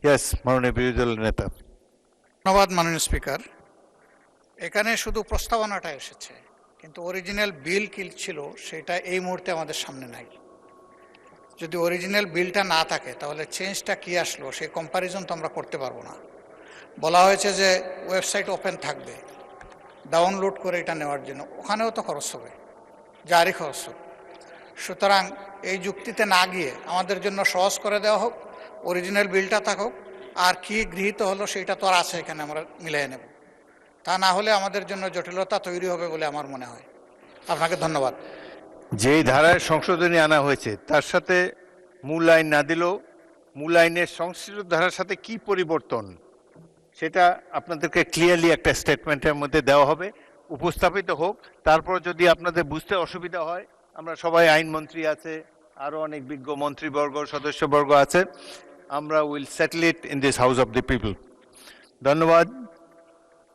Yes, মাননীয় বিরোধী দলের নেতা। ধন্যবাদ মাননীয় স্পিকার। এখানে শুধু প্রস্তাবনাটা এসেছে, কিন্তু অরিজিনাল বিল কি ছিল সেটা এই মুহূর্তে আমাদের সামনে নাই। যদি অরিজিনাল বিলটা না থাকে তাহলে চেঞ্জটা কি আসলো সেই কম্প্যারিজন তো আমরা করতে পারবো না। বলা হয়েছে যে ওয়েবসাইট ওপেন থাকবে ডাউনলোড করে এটা নেওয়ার জন্য, ওখানেও তো খরচ হবে, জারি খরচ হবে। সুতরাং এই যুক্তিতে না গিয়ে আমাদের জন্য সহজ করে দেওয়া হোক, অরিজিনাল বিলটা থাকুক, আর কি গৃহীত হলো সেটা তো আর আছে, এখানে আমরা মিলিয়ে নেব। তা না হলে আমাদের জন্য জটিলতা তৈরি হবে বলে আমার মনে হয়। আপনাকে ধন্যবাদ। যেই ধারায় সংশোধনী আনা হয়েছে তার সাথে মূল আইন না দিলেও মূল আইনের সংশ্লিষ্ট ধারার সাথে কি পরিবর্তন সেটা আপনাদেরকে ক্লিয়ারলি একটা স্টেটমেন্টের মধ্যে দেওয়া হবে, উপস্থাপিত হোক। তারপর যদি আপনাদের বুঝতে অসুবিধা হয়, আমরা সবাই আইনমন্ত্রী আছে, আরও অনেক বিজ্ঞ মন্ত্রীবর্গ সদস্যবর্গ আছে, আমরা will settle it in this house of the people. ধন্যবাদ।